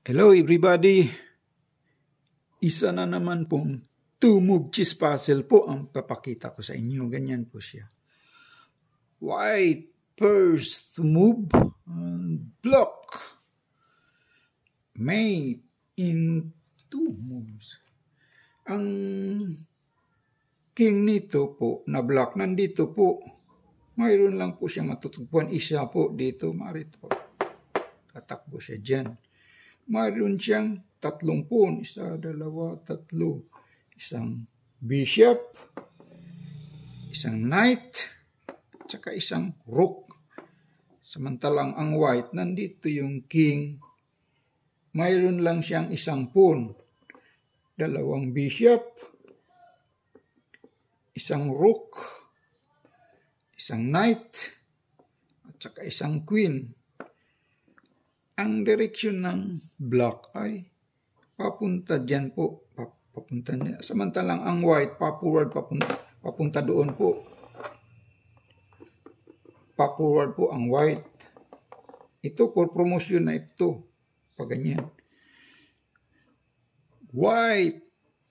Hello everybody! Isa na naman pong two-move chess puzzle po ang papakita ko sa inyo. Ganyan po siya. White first move and block. Mate in two moves. Ang king nito po na block nandito po. Mayroon lang po siya matutugpuan. Isa po dito. Marito po. Tatakbo siya dyan. Mayroon siyang 30. Isa, dalawa, tatlo. Isang bishop, isang knight, at saka isang rook. Samantalang ang white, nandito yung king. Mayroon lang siyang isang pawn. Dalawang bishop, isang rook, isang knight, at saka isang queen. Ang direksyon ng black ay papunta dyan po. Papunta niya. Samantalang ang white, pa-forward, papunta doon po. Pa-forward po ang white. Ito for promotion na ito. Pag ganyan. White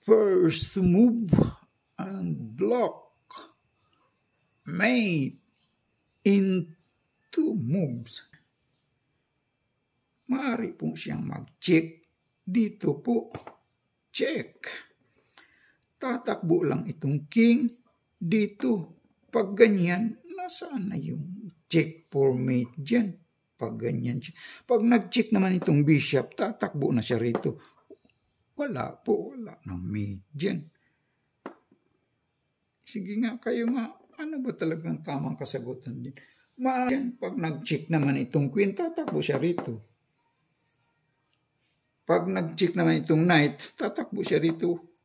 first move and block. Mate in two moves. Maaari po siyang mag-check. Dito po, check. Tatakbo lang itong king. Dito, pag ganyan, nasaan na yung check for mate dyan? Pag ganyan siya. Pag nag-check naman itong bishop, tatakbo na siya rito. Wala po, wala na mate dyan. Sige nga, kayo nga, ano ba talagang tamang kasagutan din? Maaari, pag nag-check naman itong queen, tatakbo siya rito. Pag nag-check naman itong knight, tatakbo siya rito.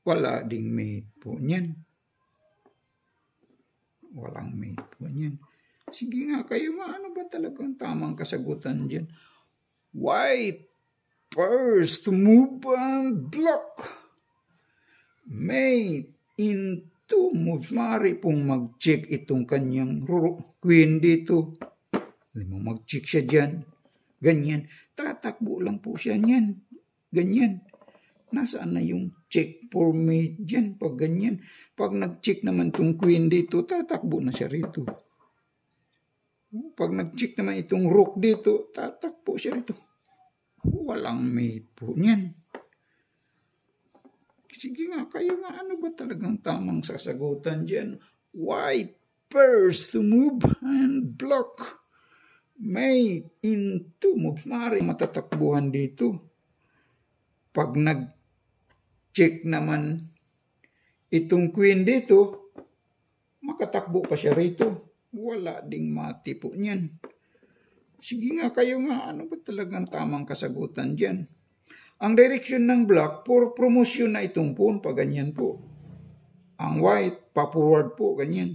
Wala ding mate po niyan. Walang mate po niyan. Sige nga kayo, ano ba talagang tamang kasagutan dyan? White first move and block. Mate in two moves. Maaari pong mag-check itong kanyang queen dito. Mag-check siya dyan. Ganyan. Tatakbo lang po siya niyan. Ganyan. Nasaan na yung check for mate dyan? Pag ganyan. Pag nag-check naman itong queen dito, tatakbo na siya rito. Pag nag-check naman itong rook dito, tatakbo siya rito. Walang mate po niyan. Sige nga, kayo nga, ano ba talagang tamang sasagutan dyan? White first move and block. Mate in two moves. Maaari matatakbuhan dito. Pag nag-check naman itong queen dito, makatakbo pa siya rito. Wala ding mati po niyan. Sige nga kayo nga, ano ba talagang tamang kasagutan dyan? Ang direksyon ng black, for promotion na itong pawn, pag ganyan po. Ang white, pa-forward po, ganyan.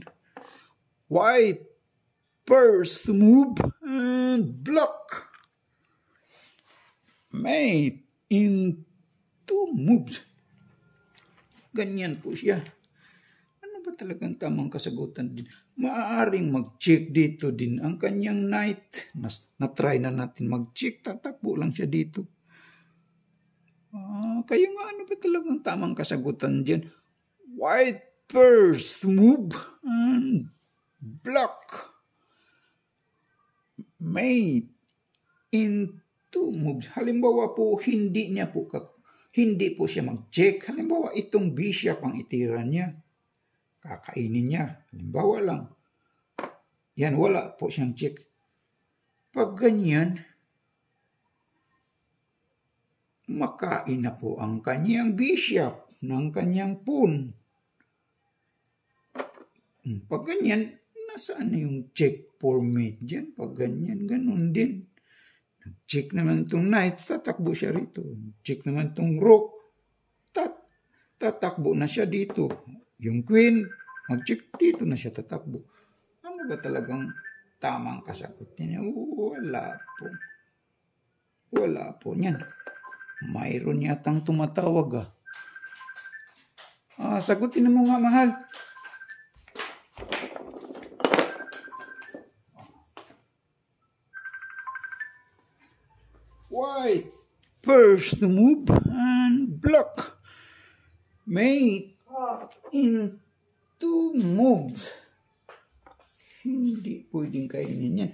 White first move and block. Mate in two moves. Ganyan po siya. Ano ba talagang tamang kasagutan din? Maaaring mag-check dito din ang kanyang knight. Na-try na natin mag-check. Tatakbo lang siya dito. Kayo nga, ano ba talagang tamang kasagutan dyan? White first move and block. Mate in two moves. Halimbawa po, hindi po siya mag-check. Halimbawa, itong bishop ang itira niya. Kakainin niya. Halimbawa lang. Yan, wala po siyang check. Pag ganyan, makain na po ang kanyang bishop ng kanyang pawn. Pag ganyan, nasaan na yung check for mate dyan? Pag ganyan, ganun din. Check naman itong knight, tatakbo siya rito. Check naman itong rook, tatakbo na siya dito. Yung queen, mag-check dito na siya tatakbo. Ano ba talagang tamang kasagot niya? Wala po. Wala po niyan. Mayroon yatang tumatawag sagutin mo nga, mahal. White first to move and block. Mate in two moves. Hindi pwedeng kainin yan.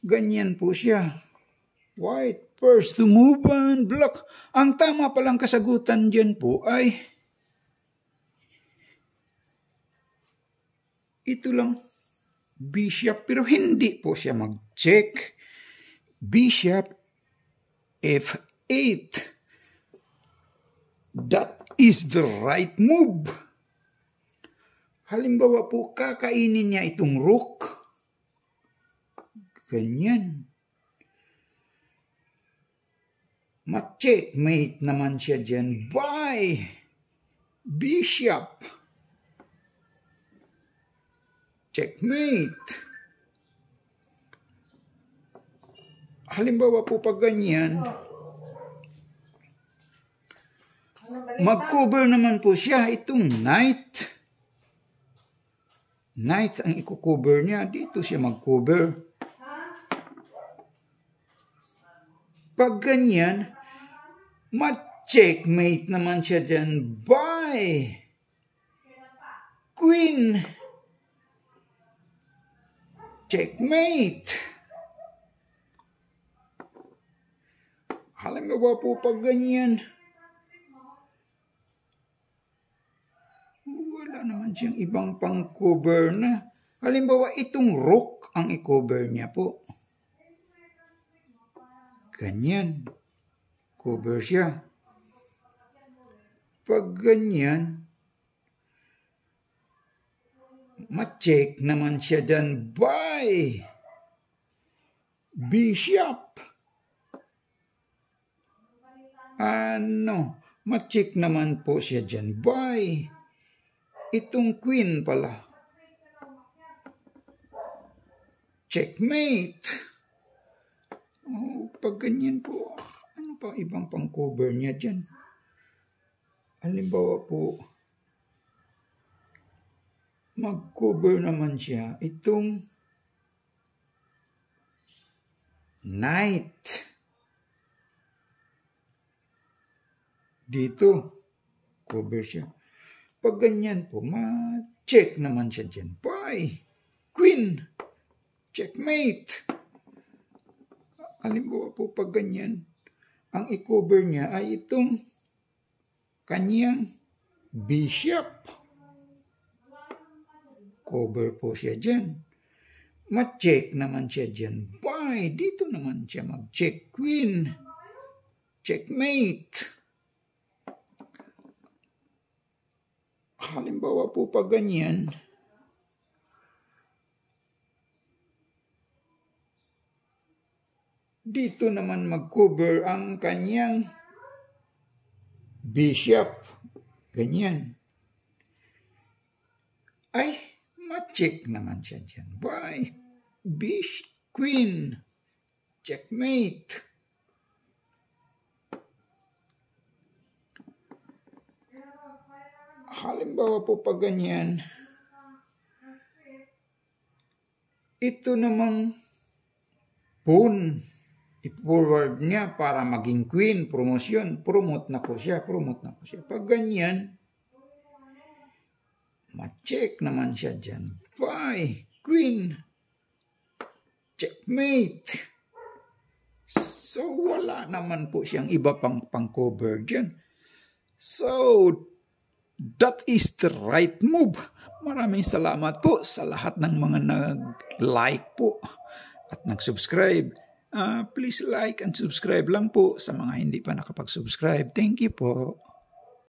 Ganyan po siya. White first to move and block. Ang tama palang kasagutan dyan po ay ito lang. Bishop, pero hindi po siya mag-check. Bishop F8. That is the right move. Halimbawa po, kakainin niya itong rook. Ganyan. Ma-checkmate naman siya dyan by bishop. Checkmate. Halimbawa po pag ganyan, mag-cover naman po siya itong knight. Knight ang i-cover niya. Dito siya mag-cover. Pag ganyan, ma-checkmate naman siya dyan by queen. Checkmate. Halimbawa po pag ganyan, wala naman siyang ibang pang-cover na. Halimbawa itong rook ang i-cover niya po. Ganyan. Cover siya. Pag ganyan, ma-check naman siya dyan by bishop. Ma-check naman po siya dyan by itong queen pala. Checkmate. Pag ganyan po, ano pa ibang pang-cover niya dyan? Halimbawa po, mag-cover naman siya itong knight. Dito, cover siya. Pag ganyan po, ma-check naman siya dyan. By queen. Checkmate. Halimbawa po pag ganyan, ang i-cover niya ay itong kanyang bishop. Cover po siya dyan. Ma-check naman siya dyan. By, dito naman siya mag-check queen. Checkmate. Halimbawa po pag ganyan, dito naman mag-cover ang kanyang bishop. Ganyan. Ay, ma-check naman siya dyan. By queen. Checkmate. Halimbawa po pag ganyan, ito namang pawn, i-forward niya para maging queen, promotion, promote na po siya. Pag ganyan, ma-check naman siya dyan. By queen. Checkmate. So, wala naman po siyang iba pang cover dyan. So, that is the right move. Maraming salamat po sa lahat ng mga nag-like po at nag-subscribe. Please like and subscribe lang po sa mga hindi pa nakapag-subscribe. Thank you po.